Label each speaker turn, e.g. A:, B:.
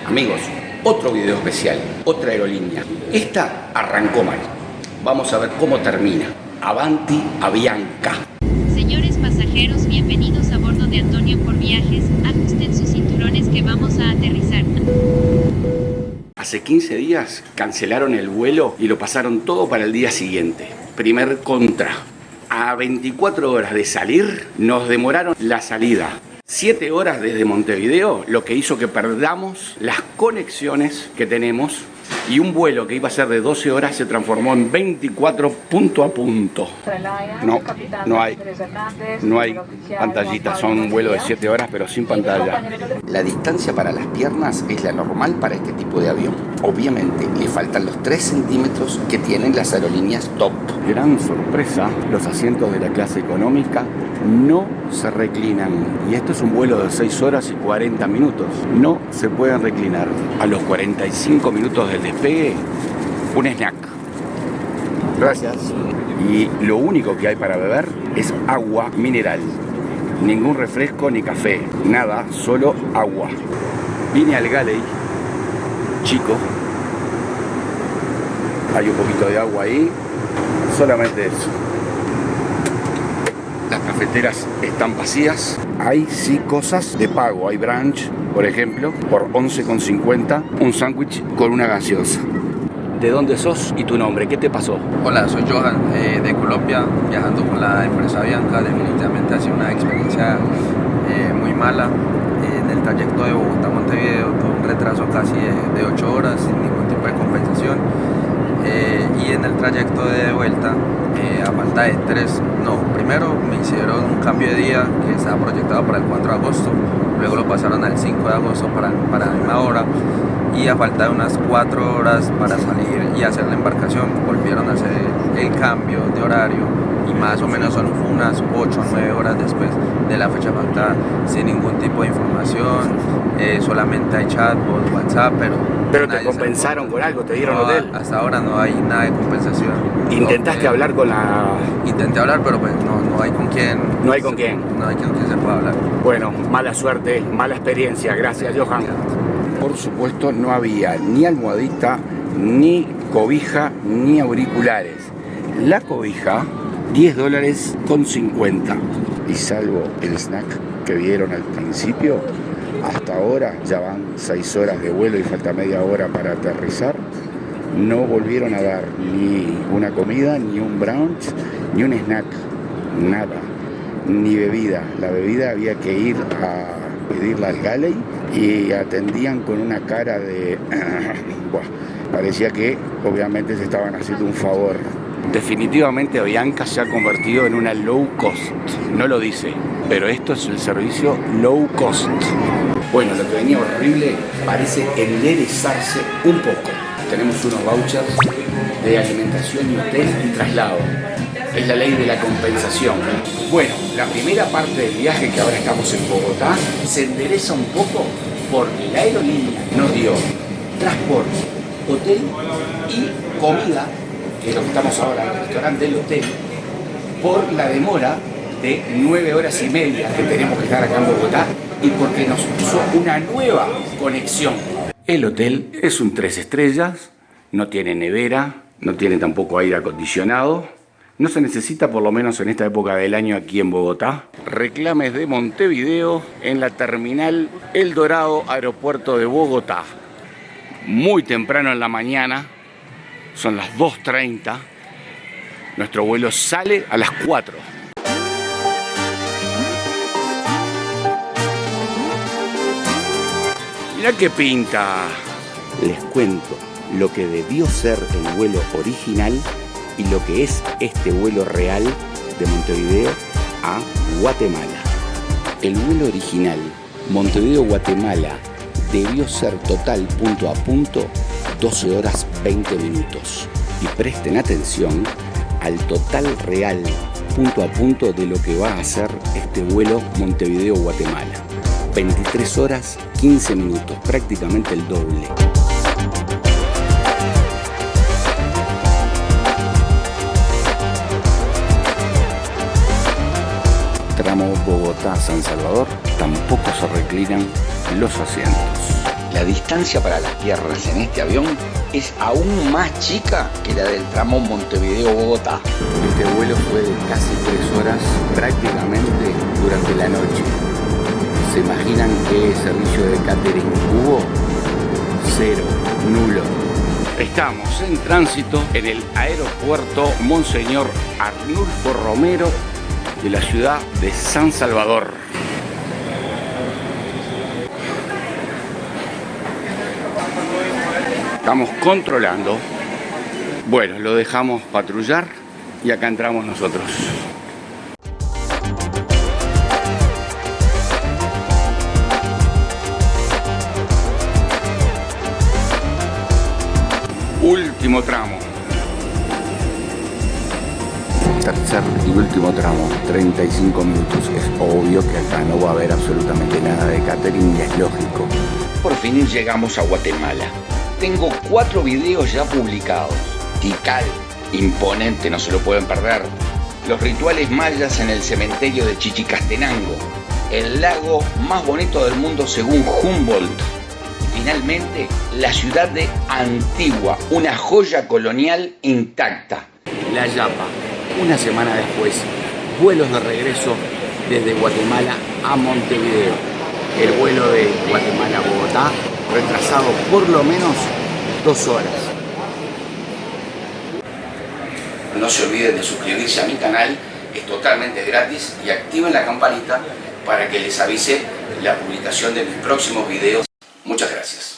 A: Amigos, otro video especial, otra aerolínea. Esta arrancó mal. Vamos a ver cómo termina. Avanti Avianca.
B: Señores pasajeros, bienvenidos a bordo de Antonio por Viajes. Ajusten sus cinturones que vamos a aterrizar.
A: Hace 15 días cancelaron el vuelo y lo pasaron todo para el día siguiente. Primer contra. A 24 horas de salir, nos demoraron la salida. 7 horas desde Montevideo, lo que hizo que perdamos las conexiones que tenemos y un vuelo que iba a ser de 12 horas se transformó en 24 punto a punto. No hay pantallita, son un vuelo de 7 horas pero sin pantalla. La distancia para las piernas es la normal para este tipo de avión. Obviamente le faltan los 3 centímetros que tienen las aerolíneas top. Gran sorpresa, los asientos de la clase económica no se reclinan. Y esto es un vuelo de 6 horas y 40 minutos. No se pueden reclinar. A los 45 minutos del despegue, un snack. Gracias. Y lo único que hay para beber es agua mineral. Ningún refresco ni café. Nada, solo agua. Vine al galley, chico. Hay un poquito de agua ahí. Solamente eso. Las cafeteras están vacías. Hay sí cosas de pago. Hay brunch, por ejemplo, por 11,50. Un sándwich con una gaseosa. ¿De dónde sos y tu nombre? ¿Qué te pasó?
C: Hola, soy Johan, de Colombia, viajando con la empresa Avianca. Definitivamente ha sido una experiencia muy mala. En el trayecto de Bogotá a Montevideo tuve un retraso casi de 8 horas sin ningún tipo de compensación. Y en el trayecto de vuelta, a falta de primero me hicieron un cambio de día que estaba proyectado para el 4 de agosto, luego lo pasaron al 5 de agosto para la misma hora, y a falta de unas 4 horas para salir y hacer la embarcación, volvieron a hacer el cambio de horario, y más o menos son unas 8 o 9 horas después de la fecha pactada, sin ningún tipo de información, solamente hay chatbot, WhatsApp,
A: Pero te compensaron con algo, te dieron hotel.
C: Hasta ahora no hay nada de compensación.
A: ¿Intentaste hablar con la...?
C: Intenté hablar, pero pues no hay con quién.
A: No hay con quién.
C: No hay con quién se pueda hablar.
A: Bueno, mala suerte, mala experiencia. Gracias, Johan. Por supuesto, no había ni almohadita, ni cobija, ni auriculares. La cobija, $10,50. Y salvo el snack que vieron al principio, hasta ahora ya van 6 horas de vuelo y falta media hora para aterrizar. No volvieron a dar ni una comida, ni un brunch, ni un snack, nada, ni bebida. La bebida había que ir a pedirla al galley y atendían con una cara de... parecía que obviamente se estaban haciendo un favor. Definitivamente Avianca se ha convertido en una low cost. No lo dice, pero esto es el servicio low cost. Bueno, lo que venía horrible parece enderezarse un poco. Tenemos unos vouchers de alimentación y hotel y traslado. Es la ley de la compensación. Bueno, la primera parte del viaje, que ahora estamos en Bogotá, se endereza un poco porque la aerolínea nos dio transporte, hotel y comida, que es lo que estamos ahora en el restaurante del hotel, por la demora de 9 horas y media que tenemos que estar acá en Bogotá y porque nos puso una nueva conexión. El hotel es un 3 estrellas, no tiene nevera, no tiene tampoco aire acondicionado. No se necesita, por lo menos en esta época del año aquí en Bogotá. Reclames de Montevideo en la terminal El Dorado, aeropuerto de Bogotá. Muy temprano en la mañana, son las 2:30. Nuestro vuelo sale a las 4. Mirá qué pinta. Les cuento lo que debió ser el vuelo original y lo que es este vuelo real de Montevideo a Guatemala. El vuelo original Montevideo-Guatemala debió ser total punto a punto 12 horas 20 minutos. Y presten atención al total real punto a punto de lo que va a ser este vuelo Montevideo-Guatemala. 23 horas 15 minutos, prácticamente el doble. Tramo Bogotá-San Salvador, tampoco se reclinan los asientos.
D: La distancia para las piernas en este avión es aún más chica que la del tramo Montevideo-Bogotá.
A: Este vuelo fue de casi 3 horas, prácticamente durante la noche. ¿Se imaginan qué servicio de catering hubo? Cero, nulo. Estamos en tránsito en el aeropuerto Monseñor Arnulfo Romero de la ciudad de San Salvador. Estamos controlando. Bueno, lo dejamos patrullar y acá entramos nosotros. Último tramo. Tercer y último tramo, 35 minutos. Es obvio que acá no va a haber absolutamente nada de catering y es lógico.
D: Por fin llegamos a Guatemala. Tengo 4 videos ya publicados. Tikal, imponente, no se lo pueden perder. Los rituales mayas en el cementerio de Chichicastenango. El lago más bonito del mundo según Humboldt. Finalmente, la ciudad de Antigua, una joya colonial intacta.
A: La Yapa, una semana después, vuelos de regreso desde Guatemala a Montevideo. El vuelo de Guatemala a Bogotá, retrasado por lo menos 2 horas. No se olviden de suscribirse a mi canal, es totalmente gratis, y activen la campanita para que les avise la publicación de mis próximos videos. Muchas gracias.